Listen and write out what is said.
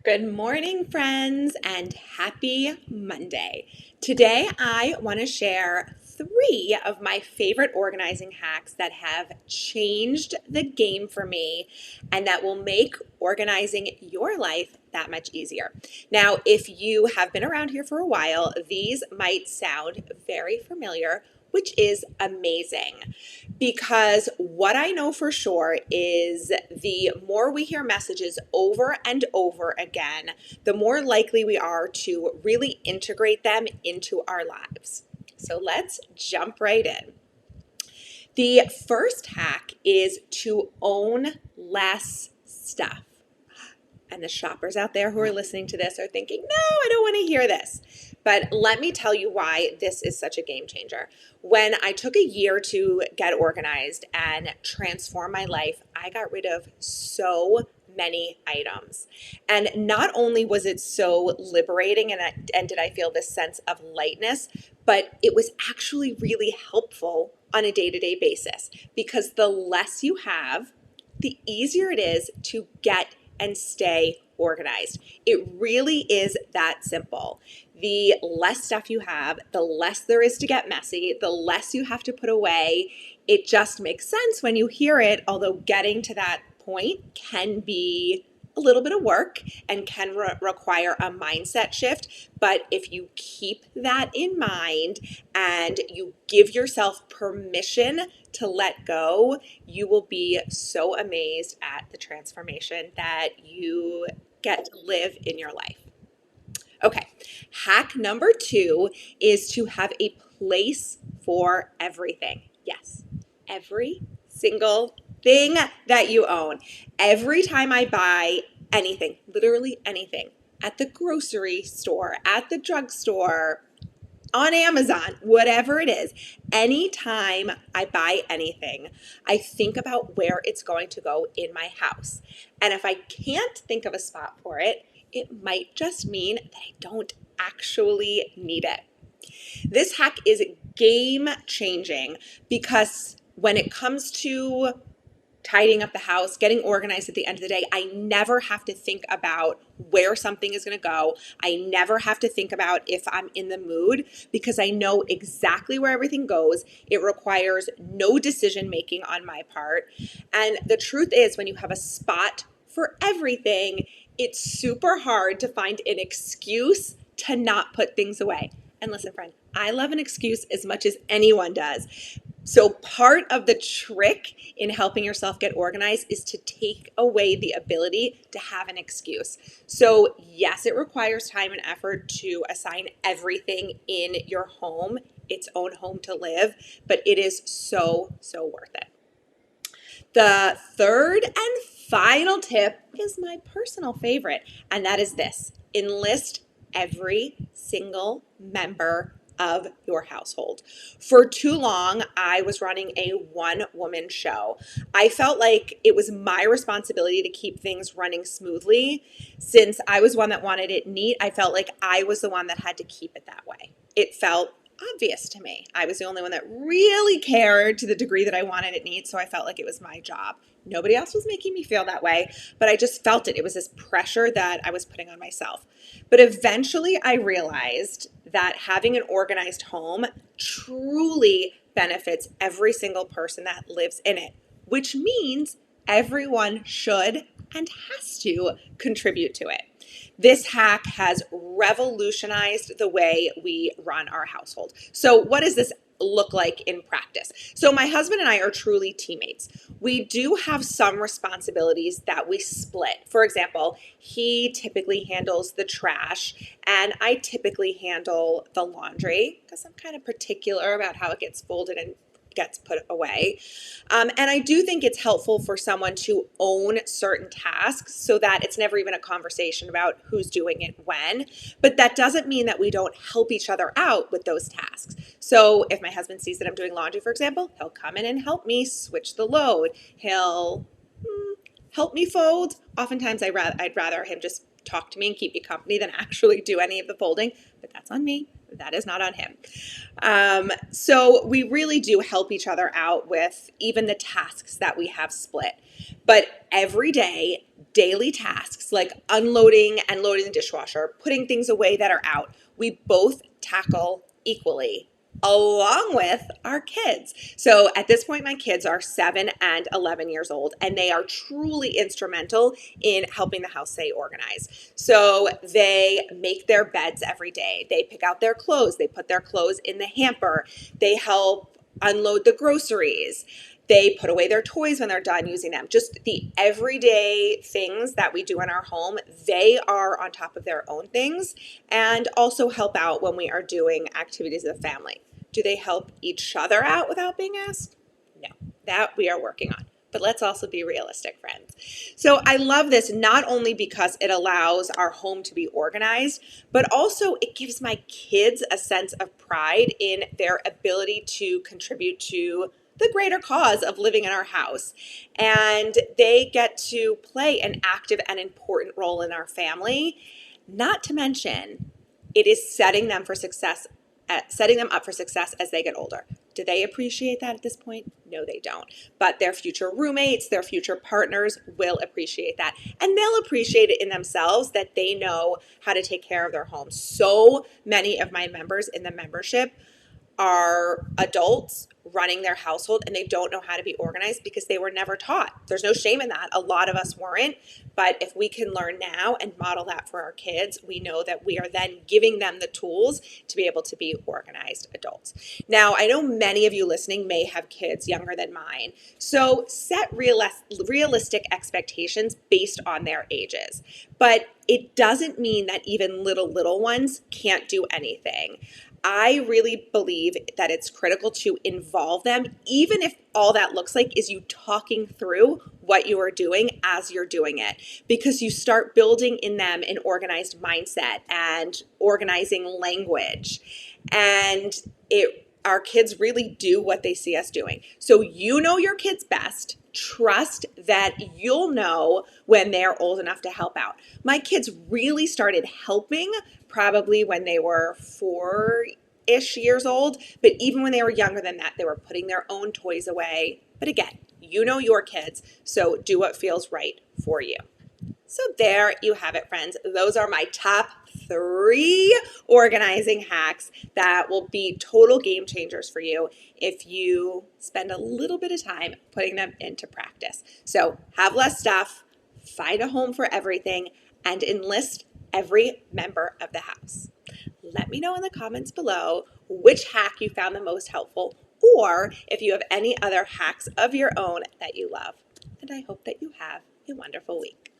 Good morning, friends, and happy Monday. Today, I want to share three of my favorite organizing hacks that have changed the game for me and that will make organizing your life that much easier. Now, if you have been around here for a while, these might sound very familiar, which is amazing. Because what I know for sure is the more we hear messages over and over again, the more likely we are to really integrate them into our lives. So let's jump right in. The first hack is to own less stuff. And the shoppers out there who are listening to this are thinking, no, I don't want to hear this. But let me tell you why this is such a game changer. When I took a year to get organized and transform my life, I got rid of so many items. And not only was it so liberating and did I feel this sense of lightness, but it was actually really helpful on a day-to-day basis because the less you have, the easier it is to get and stay organized. It really is that simple. The less stuff you have, the less there is to get messy, the less you have to put away. It just makes sense when you hear it, although getting to that point can be a little bit of work and can require a mindset shift. But if you keep that in mind and you give yourself permission to let go, you will be so amazed at the transformation that you get to live in your life. Okay, hack number 2 is to have a place for everything. Yes, every single thing that you own. Every time I buy anything, literally anything, at the grocery store, at the drugstore, on Amazon, whatever it is, anytime I buy anything, I think about where it's going to go in my house. And if I can't think of a spot for it, it might just mean that I don't actually need it. This hack is game changing because when it comes to tidying up the house, getting organized at the end of the day, I never have to think about where something is going to go. I never have to think about if I'm in the mood because I know exactly where everything goes. It requires no decision making on my part. And the truth is, when you have a spot for everything, it's super hard to find an excuse to not put things away. And listen, friend, I love an excuse as much as anyone does. So part of the trick in helping yourself get organized is to take away the ability to have an excuse. So yes, it requires time and effort to assign everything in your home its own home to live, but it is so worth it. The third and final tip is my personal favorite, and that is this: enlist every single member of your household. For too long, I was running a one-woman show. I felt like it was my responsibility to keep things running smoothly. Since I was one that wanted it neat, I felt like I was the one that had to keep it that way. It felt obvious to me. I was the only one that really cared to the degree that I wanted it neat, so I felt like it was my job. Nobody else was making me feel that way, but I just felt it. It was this pressure that I was putting on myself. But eventually I realized that having an organized home truly benefits every single person that lives in it, which means everyone should and has to contribute to it. This hack has revolutionized the way we run our household. So what does this look like in practice? So my husband and I are truly teammates. We do have some responsibilities that we split. For example, he typically handles the trash and I typically handle the laundry because I'm kind of particular about how it gets folded and gets put away. And I do think it's helpful for someone to own certain tasks so that it's never even a conversation about who's doing it when. But that doesn't mean that we don't help each other out with those tasks. So if my husband sees that I'm doing laundry, for example, he'll come in and help me switch the load. He'll help me fold. Oftentimes I'd rather him just talk to me and keep me company than actually do any of the folding, but that's on me. That is not on him. So we really do help each other out with even the tasks that we have split. But every day, daily tasks like unloading and loading the dishwasher, putting things away that are out, we both tackle equally along with our kids. So at this point, my kids are 7 and 11 years old, and they are truly instrumental in helping the house stay organized. So they make their beds every day. They pick out their clothes. They put their clothes in the hamper. They help unload the groceries. They put away their toys when they're done using them. Just the everyday things that we do in our home, they are on top of their own things and also help out when we are doing activities of the family. Do they help each other out without being asked? No, that we are working on. But let's also be realistic, friends. So I love this not only because it allows our home to be organized, but also it gives my kids a sense of pride in their ability to contribute to the greater cause of living in our house. And they get to play an active and important role in our family. Not to mention, it is setting them up for success as they get older. Do they appreciate that at this point? No, they don't. But their future roommates, their future partners will appreciate that. And they'll appreciate it in themselves that they know how to take care of their home. So many of my members in the membership are adults running their household and they don't know how to be organized because they were never taught. There's no shame in that. A lot of us weren't, but if we can learn now and model that for our kids, we know that we are then giving them the tools to be able to be organized adults. Now, I know many of you listening may have kids younger than mine, so set realistic expectations based on their ages, but it doesn't mean that even little ones can't do anything. I really believe that it's critical to involve them, even if all that looks like is you talking through what you are doing as you're doing it, because you start building in them an organized mindset and organizing language. And our kids really do what they see us doing. So you know your kids best. Trust that you'll know when they're old enough to help out. My kids really started helping probably when they were 4-ish years old, but even when they were younger than that, they were putting their own toys away. But again, you know your kids, so do what feels right for you. So there you have it, friends. Those are my top 3 organizing hacks that will be total game changers for you if you spend a little bit of time putting them into practice. So have less stuff, find a home for everything, and enlist every member of the house. Let me know in the comments below which hack you found the most helpful, or if you have any other hacks of your own that you love. And I hope that you have a wonderful week.